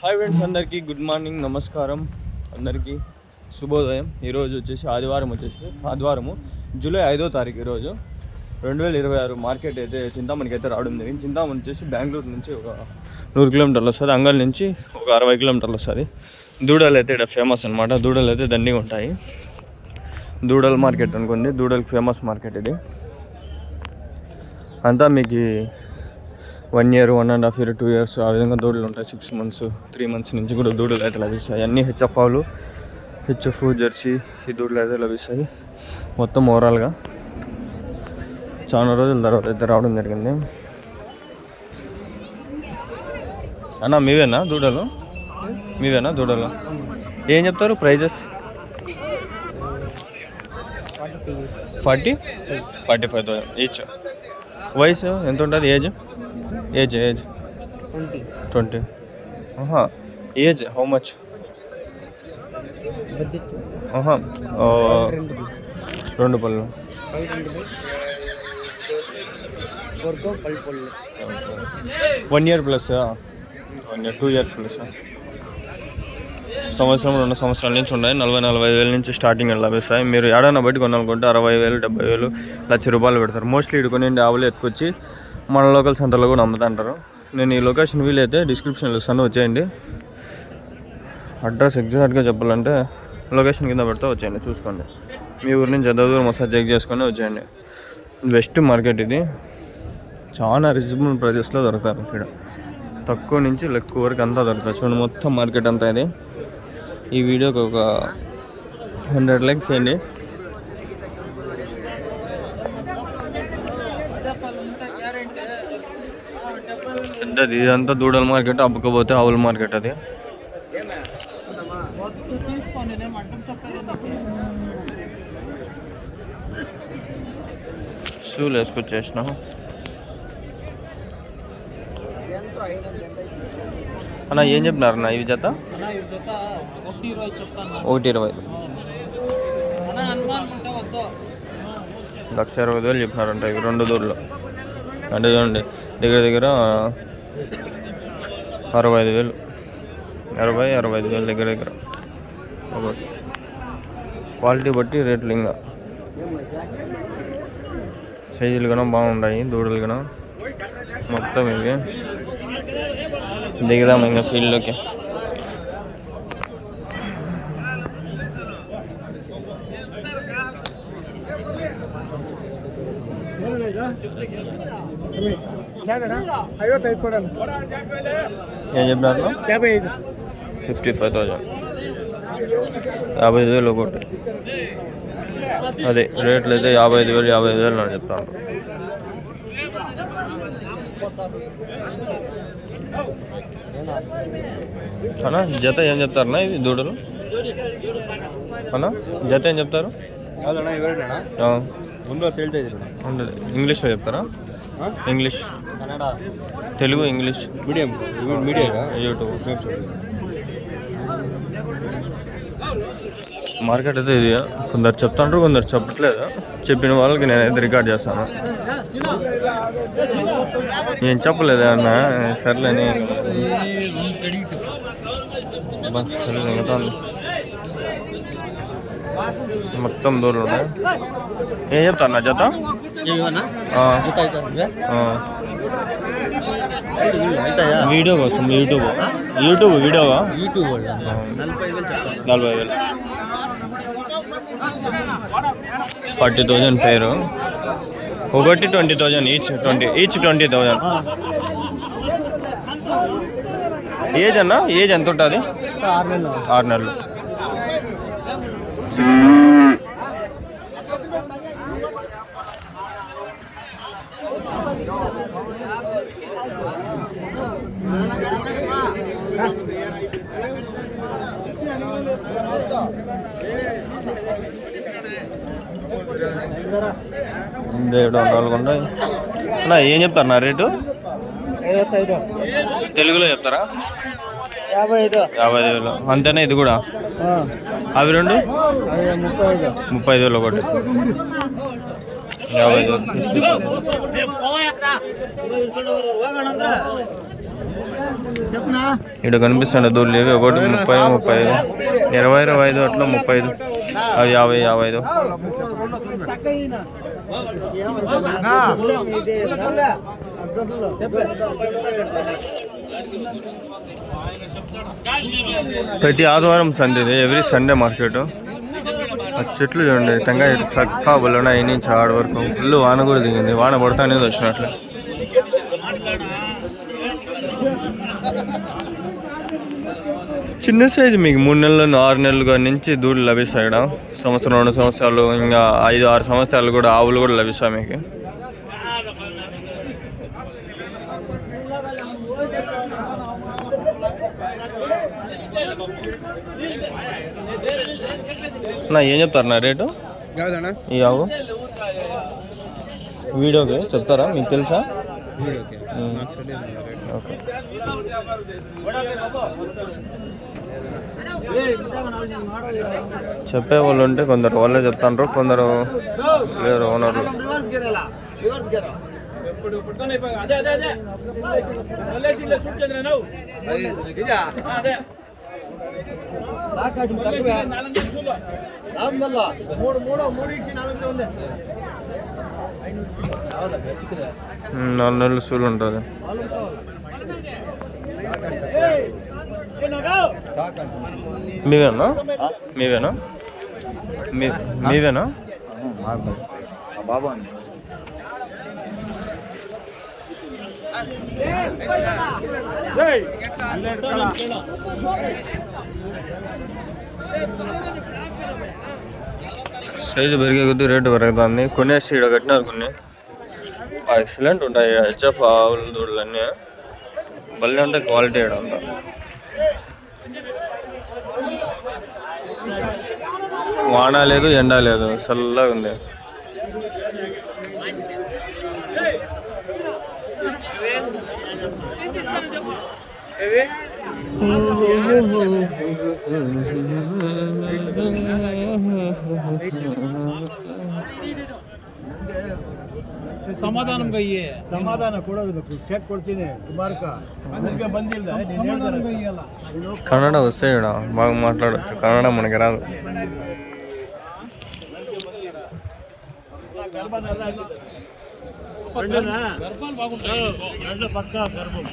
Hi friends, అందరికీ good morning, నమస్కారం, అందరికీ శుభోదయం. ఈరోజు వచ్చేసి ఆదివారము జూలై 5వ తారీఖు. ఈరోజు 2026 మార్కెట్ అయితే చింతామణికి అయితే రావడం జరిగింది. చింతామణి వచ్చేసి బెంగళూరు నుంచి ఒక 100 కిలోమీటర్లు వస్తుంది, అంగల్ నుంచి ఒక 60 కిలోమీటర్లు వస్తుంది. దూడలు అయితే ఇక్కడ ఫేమస్ అనమాట. దూడలు అయితే దండిగా ఉంటాయి. దూడల మార్కెట్ అనుకోండి, దూడలకు ఫేమస్ మార్కెట్ ఇది. అంతా మీకు 1 year, 1.5 year, 2 years ఆ విధంగా దూడలు ఉంటాయి. 6 months, 3 months నుంచి కూడా దూడలు అయితే లభిస్తాయి. అన్నీ హెచ్ఎఫ్ ఆవులు, హెచ్ఎఫ్ జెర్సీ ఈ దూడలు అయితే లభిస్తాయి. మొత్తం ఓవరాల్గా చాలా రోజుల తర్వాత అయితే రావడం జరిగింది. అన్న మీవేనా దూడలు? ఏం చెప్తారు ప్రైజెస్? 45,000 ఈచ్. వయసు ఎంత ఉంటుంది? Age 20. Age how much? Budget 2 పళ్ళు 1 year ప్లస్ 2 years ప్లస్ సంవత్సరం 2 సంవత్సరాల నుంచి ఉన్నాయి. 40,000 నుంచి స్టార్టింగ్ లభిస్తాయి. మీరు ఏడైనా బట్టి కొనాలనుకుంటే 60,000, 70,000, ₹1,00,000 పెడతారు. మోస్ట్లీ ఇటు కొన్ని ఆవులు ఎత్తుకొచ్చి మన లోకల్ సెంటర్లో కూడా అమ్ముతుంటారు. నేను ఈ లొకేషన్ వీలైతే డిస్క్రిప్షన్లో ఇస్తాను, వచ్చేయండి. అడ్రస్ ఎగ్జాక్ట్గా చెప్పాలంటే లొకేషన్ కింద పెడితే వచ్చేయండి, చూసుకోండి. మీ ఊరి నుంచి ఎంత దూరం వస్తే చెక్ చేసుకొని వచ్చేయండి. బెస్ట్ మార్కెట్ ఇది. చాలా రీజనబుల్ ప్రైజెస్లో దొరుకుతారు ఇక్కడ. తక్కువ నుంచి ఎక్కువ వరకు అంతా దొరుకుతాయి. చూడండి, మొత్తం మార్కెట్ అంతా ఇది. ఈ వీడియోకి ఒక 100 likes చేయండి. పెద్దది ఇదంతా దూడల మార్కెట్, అబ్బకపోతే ఆవుల మార్కెట్. అది షూలు వేసుకొచ్చేసిన. అన్న ఏం చెప్పినారు అన్న ఇవి జత? 1,20,000. 1,20,000 చెప్పినారంట ఇవి 2 దూడలు. అంటే చూడండి, దగ్గర 65,000, 65,000 దగ్గర. ఒకటి క్వాలిటీ బట్టి రేట్లు. ఇంకా సైజులు కన్నా బాగున్నాయి దూడలు కన్నా. మొత్తం ఇవి దిగుదాం ఇంకా ఫీల్డ్లోకి. ఏం చెప్పినారు? 55,000, 55,000 ఒకటి. అదే రేట్లు అయితే 55,000 అని చెప్తాను. అన్నా జత ఏం చెప్తారన్నా ఇవి దూడలు? అన్నా జత ఏం చెప్తారు? ఉండదు. ఇంగ్లీష్లో చెప్తారా? English, Telugu, English medium YouTube market అయితే ఇది. కొందరు చెప్తాంటారు, కొందరు చెప్పట్లేదు. చెప్పిన వాళ్ళకి నేనైతే రికార్డ్ చేస్తాను. నేను చెప్పలేదు అన్న, సర్లేని మొత్తం దూరం ఉన్నాయి. ఏం చెప్తాను నా జత? వీడియో కోసం యూట్యూబ్ వీడియోగా 45,000. 40,000 పేరు. ఒకటి 20,000 ఈచ్ 20,000. ఏజ్ అన్న ఏజ్ ఎంత ఉంటుంది? 6 నెలలు. అన్నా ఏం చెప్తారు నా రేటు? తెలుగులో చెప్తారా? 55,000 అంతేనా? ఇది కూడా అవి 2 35,000 ఒకటి. 55,000. ఇక్కడ కనిపిస్తున్న దూళ్ళు ఇవి ఒకటి 30, 35, 20, 25 అట్లా 35, అవి 50, 55. ప్రతి ఆదివారం సండే, ఎవ్రీ సండే మార్కెట్. ఆ చెట్లు చూడండి, టెంకాయ చెట్లు చక్కా బుల్లన అయి నుంచి ఆడ వరకు. ఫుల్ వాన కూడా దిగింది, వాన పడతానే వచ్చినట్లు. చిన్న సైజు మీకు 3 నెలలు 6 నెలలుగా నుంచి దూడలు లభిస్తాయి. ఇక్కడ సంవత్సరం 2 సంవత్సరాలు ఇంకా 5-6 సంవత్సరాలు కూడా ఆవులు కూడా లభిస్తాయి మీకు. నా ఏం చెప్తారు నా రేటు ఈ ఆవు? వీడియోకి చెప్తారా, మీకు తెలుసా? ఓకే. చెప్పే వాళ్ళు ఉంటే కొందరు వాళ్ళే చెప్తాండ్రు, కొందరు లేరు ఓనర్లు. నాలుగు నెలలు సూలు ఉంటుంది. మీవేనా? మీవేనా? మీవేనా? బాబా సైజు పెరిగే కొద్దీ రేటు పెరుగుతుంది. కొనేసి ఇక్కడ కట్టినారు కొన్ని. ఎక్సలెంట్ ఉంటాయి హెచ్ఎఫ్ ఆవుల దూడలు అన్నీ. బల్లి అంటే క్వాలిటీ అంతా. వాన లేదు, ఎండ లేదు, చల్లగా ఉంది. ಸಮಾಧಾನ ಕೊಡೋದು ಚೆಕ್ ಕೊಡ್ತೀನಿ ನಿಮಗೆ ಬಂದಿಲ್ಲ. కన్నడ వస్తే ఇక్కడ బాగా మాట్లాడచ్చు. కన్నడ మనకి రాదు. పక్క గర్భం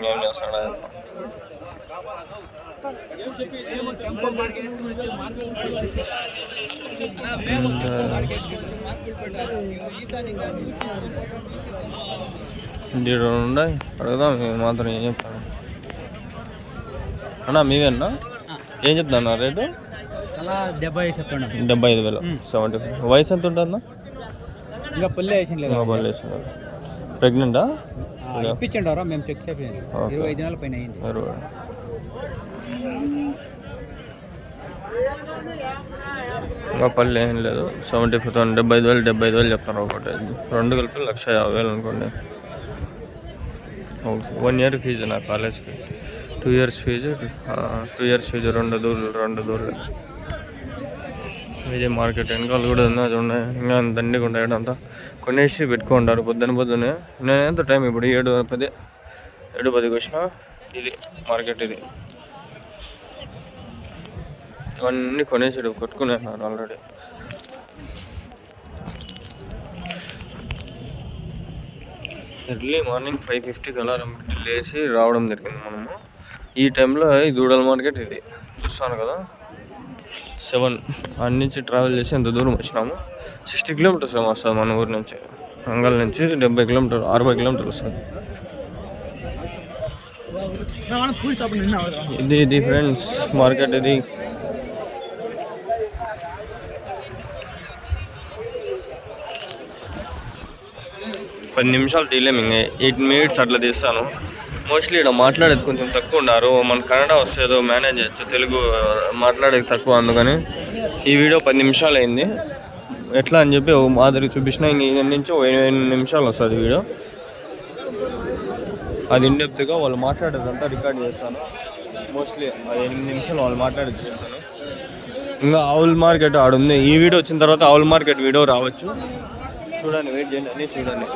ఏం చేస్తాడా? ఉన్నాయి అడుగుదాం మాత్రం. ఏం చెప్తాను అన్నా? మీవేనా? ఏం చెప్తాను రేటు? 75,000. 75. వయసు ఎంత ఉంటుందా? ఇంకా పల్లె వేసిన ప్రెగ్నెంటా? ఇప్పించండి మేము చెక్ చేయండి. 25 దినాల పైన అయింది. ఇంకా పల్లె ఏం లేదు. 75,000, 75,000 చెప్తాను. ఒకటి 2 కలిపి 150,000 అనుకోండి. 1 ఇయర్ ఫీజు నా కాలేజ్కి. 2 ఇయర్స్ ఫీజు. 2 years fee. 2 దూళ్ళు. ఇది మార్కెట్ వెనకాల కూడా ఉంది. అది ఉన్నాయి ఇంకా దండిగా ఉంటాయి అంతా. కొనేసి పెట్టుకుంటారు పొద్దున్నే. నేను ఎంత టైం ఇప్పుడు 7:10కి వచ్చిన. ఇది మార్కెట్. ఇది అన్నీ కొనేసి కొట్టుకునేస్తున్నారు ఆల్రెడీ. ఎర్లీ మార్నింగ్ 5:50కి అలారం పెట్టి లేచి రావడం జరిగింది మనము. ఈ టైంలో ఈ దూడల మార్కెట్ ఇది చూస్తాను కదా. 7 అన్ని నుంచి ట్రావెల్ చేసి ఎంత దూరం వచ్చినాము. 60 కిలోమీటర్స్ ఏమో వస్తుంది మన ఊరి నుంచి. అంగల్ నుంచి 70 కిలోమీటర్లు, 60 కిలోమీటర్లు వస్తుంది. ఇది ఫ్రెండ్స్ మార్కెట్. ఇది 10 నిమిషాలు తీయలేము. ఇంకా 8 minutes అట్లా తీస్తాను. మోస్ట్లీ ఇక్కడ మాట్లాడేది కొంచెం తక్కువ ఉన్నారు. మన కన్నడ వస్తేదో మేనేజ్ చేయొచ్చు, తెలుగు మాట్లాడేది తక్కువ. అందుకని ఈ వీడియో 10 నిమిషాలు అయింది. ఎట్లా అని చెప్పి మాదిరి చూపించిన. ఇంక నుంచి 8 నిమిషాలు వస్తుంది వీడియో. అది ఇన్డెప్త్గా వాళ్ళు మాట్లాడేదంతా రికార్డ్ చేస్తాను. మోస్ట్లీ 8 నిమిషాలు వాళ్ళు మాట్లాడేది చేస్తాను. ఇంకా ఆవుల మార్కెట్ ఆడుంది. ఈ వీడియో వచ్చిన తర్వాత ఆవుల మార్కెట్ వీడియో రావచ్చు. చూడండి, వెయిట్ చేయండి, అన్నీ చూడండి.